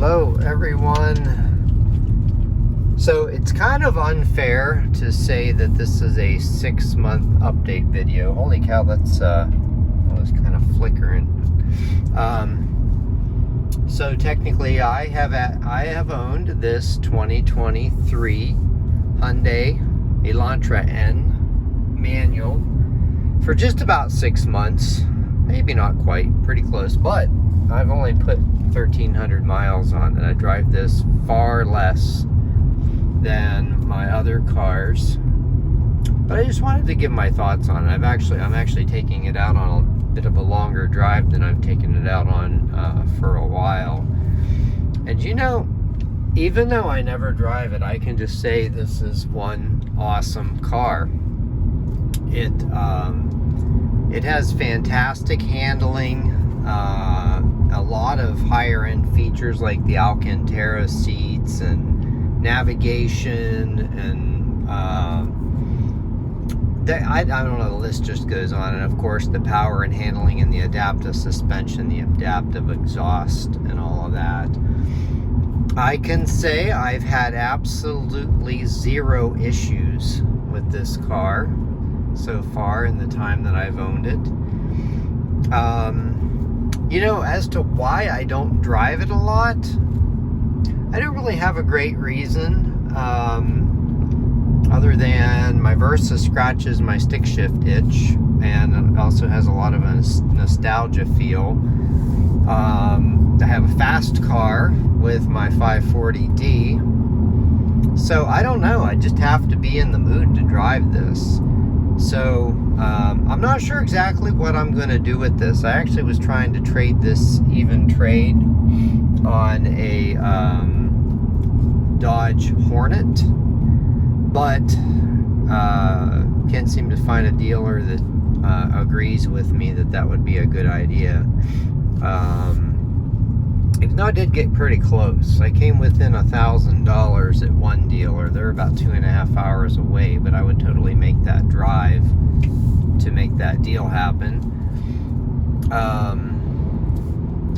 Hello everyone. So it's kind of unfair to say that this is a 6-month update video. Holy cow, that's kind of flickering. So technically I have owned this 2023 Hyundai Elantra N manual for just about 6 months. Maybe not quite, pretty close, but I've only put 1,300 miles on it. I drive this far less than my other cars, but I just wanted to give my thoughts on it. I'm actually taking it out on a bit of a longer drive than I've taken it out on for a while. And you know, even though I never drive it, I can just say this is one awesome car. It has fantastic handling, a lot of higher end features like the Alcantara seats and navigation, and I don't know, the list just goes on. And of course the power and handling and the adaptive suspension, the adaptive exhaust and all of that. I can say I've had absolutely zero issues with this car so far in the time that I've owned it. You know, as to why I don't drive it a lot, I don't really have a great reason, other than my Versa scratches my stick shift itch, and it also has a lot of a nostalgia feel. I have a fast car with my 540D, so I don't know, I just have to be in the mood to drive this. So I'm not sure exactly what I'm going to do with this. I actually was trying to trade this even trade on a Dodge Hornet, but can't seem to find a dealer that agrees with me that that would be a good idea. Even though I did get pretty close. I came within $1,000 at one dealer. They're about 2.5 hours away, but I would totally make that drive to make that deal happen.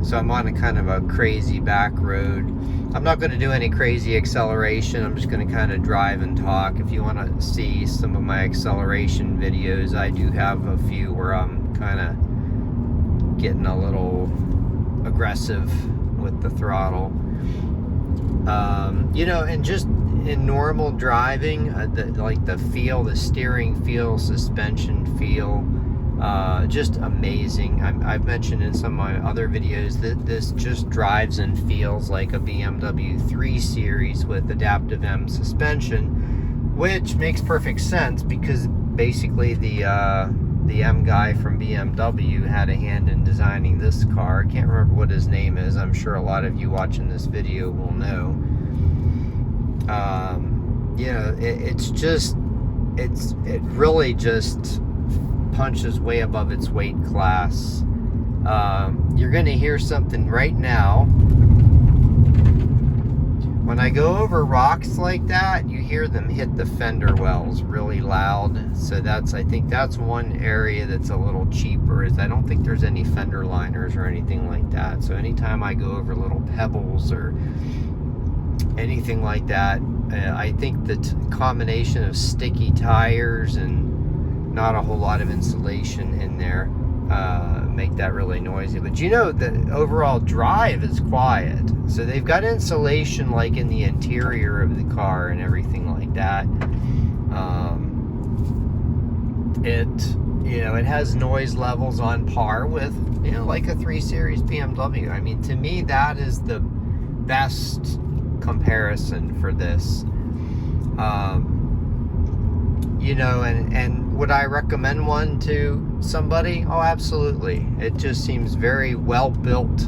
So I'm on a kind of a crazy back road. I'm not going to do any crazy acceleration. I'm just going to kind of drive and talk. If you want to see some of my acceleration videos, I do have a few where I'm kind of getting a little aggressive with the throttle. You know, and just in normal driving, the feel, the steering feel, suspension feel, just amazing. I've mentioned in some of my other videos that this just drives and feels like a BMW 3 Series with adaptive M suspension, which makes perfect sense because basically the M guy from BMW had a hand in designing this car. I can't remember what his name is. I'm sure a lot of you watching this video will know. You know, it really just punches way above its weight class. You're going to hear something right now. When I go over rocks like that, you hear them hit the fender wells really loud. So I think that's one area that's a little cheaper, is I don't think there's any fender liners or anything like that. So anytime I go over little pebbles or anything like that, I think the combination of sticky tires and not a whole lot of insulation in there make that really noisy. But you know, the overall drive is quiet. So they've got insulation like in the interior of the car and everything like that. It has noise levels on par with, you know, like a 3 Series BMW. I mean, to me, that is the best comparison for this. You know, and would I recommend one to somebody? Oh, absolutely. It just seems very well built.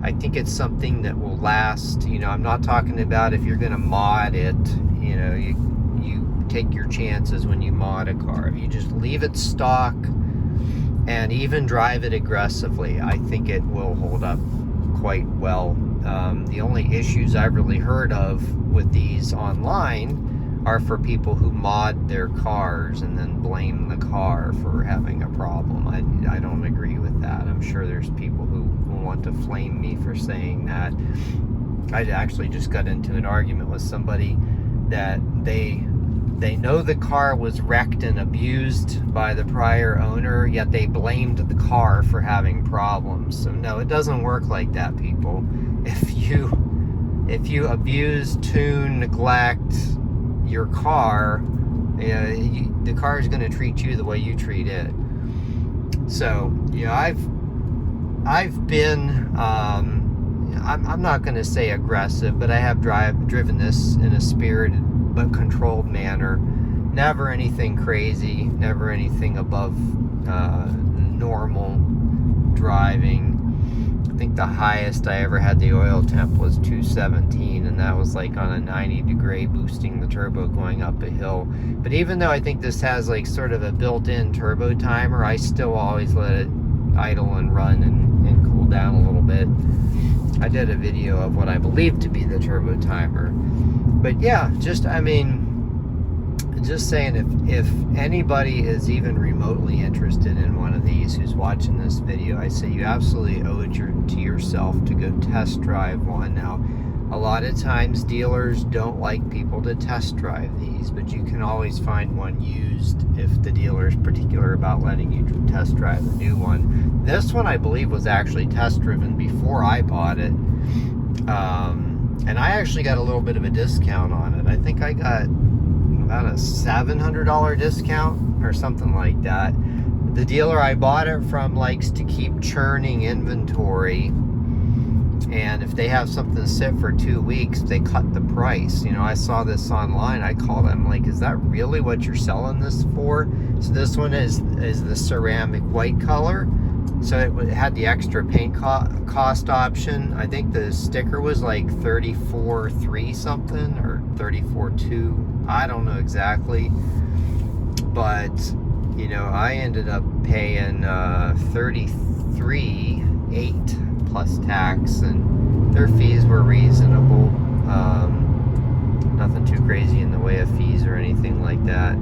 I think it's something that will last. You know, I'm not talking about if you're going to mod it. You know, you take your chances when you mod a car. If you just leave it stock and even drive it aggressively, I think it will hold up quite well. The only issues I've really heard of with these online are for people who mod their cars and then blame the car for having a problem. I don't agree with that. I'm sure there's people who want to flame me for saying that. I actually just got into an argument with somebody that they know the car was wrecked and abused by the prior owner, yet they blamed the car for having problems. So no, it doesn't work like that, people. If you abuse, tune, neglect your car, the car is going to treat you the way you treat it. So I've been I'm not going to say aggressive, but I have driven this in a spirited but controlled manner. Never anything crazy, never anything above normal driving. I think the highest I ever had the oil temp was 217, and that was like on a 90-degree, boosting the turbo going up a hill. But even though I think this has like sort of a built-in turbo timer, I still always let it idle and run and cool down a little bit. I did a video of what I believe to be the turbo timer. But yeah, just saying, if anybody is even remotely interested in one of these who's watching this video, I say you absolutely owe it to yourself to go test drive one. Now, a lot of times dealers don't like people to test drive these, but you can always find one used if the dealer is particular about letting you test drive the new one. This one, I believe, was actually test driven before I bought it. And I actually got a little bit of a discount on it. I think I got about a $700 discount or something like that. The dealer I bought it from likes to keep churning inventory, and if they have something sit for 2 weeks, they cut the price. I saw this online. I called them, like, is that really what you're selling this for? So this one is the ceramic white color. So it had the extra paint cost option. I think the sticker was like $34.3 something or $34.2. I don't know exactly. But, I ended up paying $33.8 plus tax, and their fees were reasonable. Nothing too crazy in the way of fees or anything like that.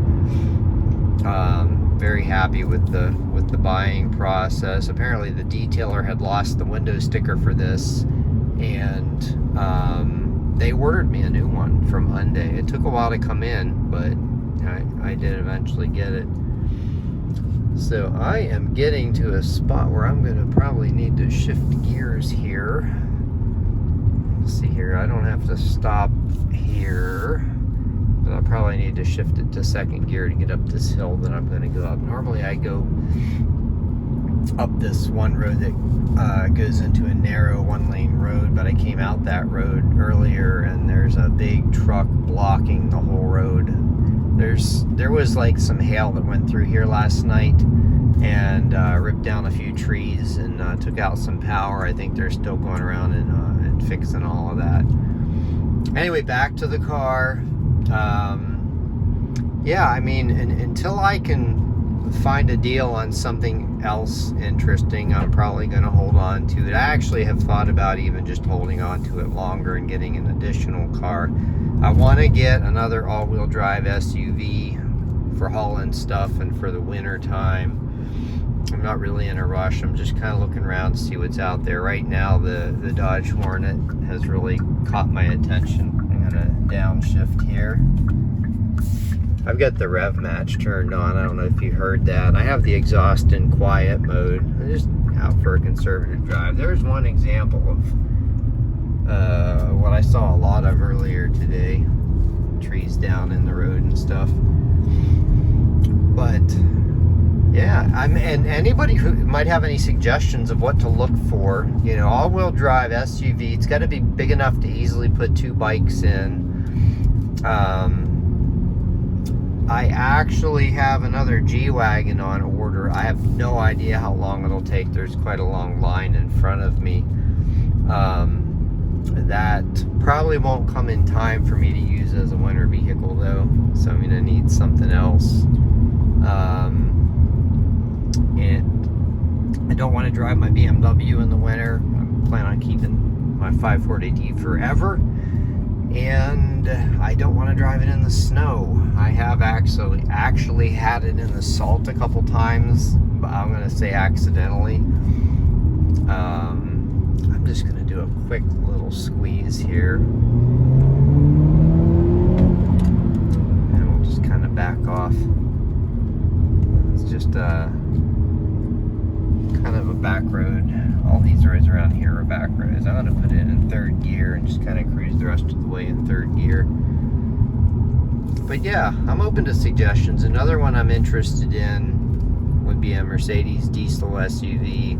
Very happy with the buying process. Apparently the detailer had lost the window sticker for this, and they ordered me a new one from Hyundai. It took a while to come in, but I did eventually get it. So I am getting to a spot where I'm going to probably need to shift gears here. Let's see here, I don't have to stop here, but I'll probably need to shift it to second gear to get up this hill that I'm going to go up. Normally I go up this one road that goes into a narrow one-lane road, but I came out that road earlier and there's a big truck blocking the whole road. There was like some hail that went through here last night and ripped down a few trees and took out some power. I think they're still going around and fixing all of that. Anyway, back to the car. Yeah, until I can find a deal on something else interesting, I'm probably going to hold on to it. I actually have thought about even just holding on to it longer and getting an additional car. I want to get another all-wheel drive SUV for hauling stuff and for the winter time. I'm not really in a rush. I'm just kind of looking around to see what's out there. Right now, the Dodge Hornet has really caught my attention. I'm going to downshift here. I've got the rev match turned on. I don't know if you heard that. I have the exhaust in quiet mode. I'm just out for a conservative drive. There's one example of what I saw a lot of earlier today. Trees down in the road and stuff. But yeah, and anybody who might have any suggestions of what to look for, all-wheel drive SUV, it's got to be big enough to easily put two bikes in. I actually have another G-Wagon on order. I have no idea how long it'll take. There's quite a long line in front of me. That probably won't come in time for me to use as a winter vehicle though, so I'm gonna need something else. And I don't want to drive my BMW in the winter. I plan on keeping my 540D forever, and I don't want to drive it in the snow. I have actually had it in the salt a couple times, but I'm gonna say accidentally. I'm just gonna do do a quick little squeeze here. And we'll just kind of back off. It's just kind of a back road. All these roads around here are back roads. I'm going to put it in third gear and just kind of cruise the rest of the way in third gear. But yeah, I'm open to suggestions. Another one I'm interested in would be a Mercedes diesel SUV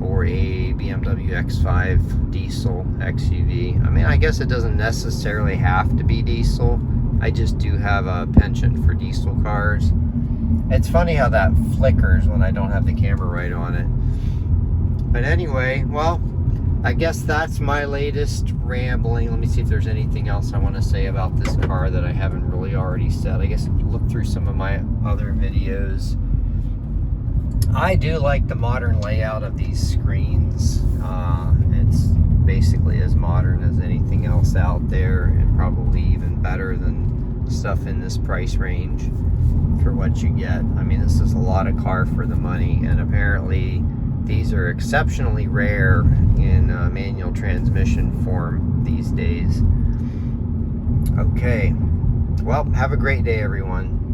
or a BMW X5 diesel XUV. I mean, I guess it doesn't necessarily have to be diesel. I just do have a penchant for diesel cars. It's funny how that flickers when I don't have the camera right on it. But anyway, well, I guess that's my latest rambling. Let me see if there's anything else I want to say about this car that I haven't really already said. I guess look through some of my other videos. I do like the modern layout of these screens. It's basically as modern as anything else out there, and probably even better than stuff in this price range for what you get. I mean, this is a lot of car for the money, and apparently these are exceptionally rare in manual transmission form these days. Okay, well, have a great day, everyone.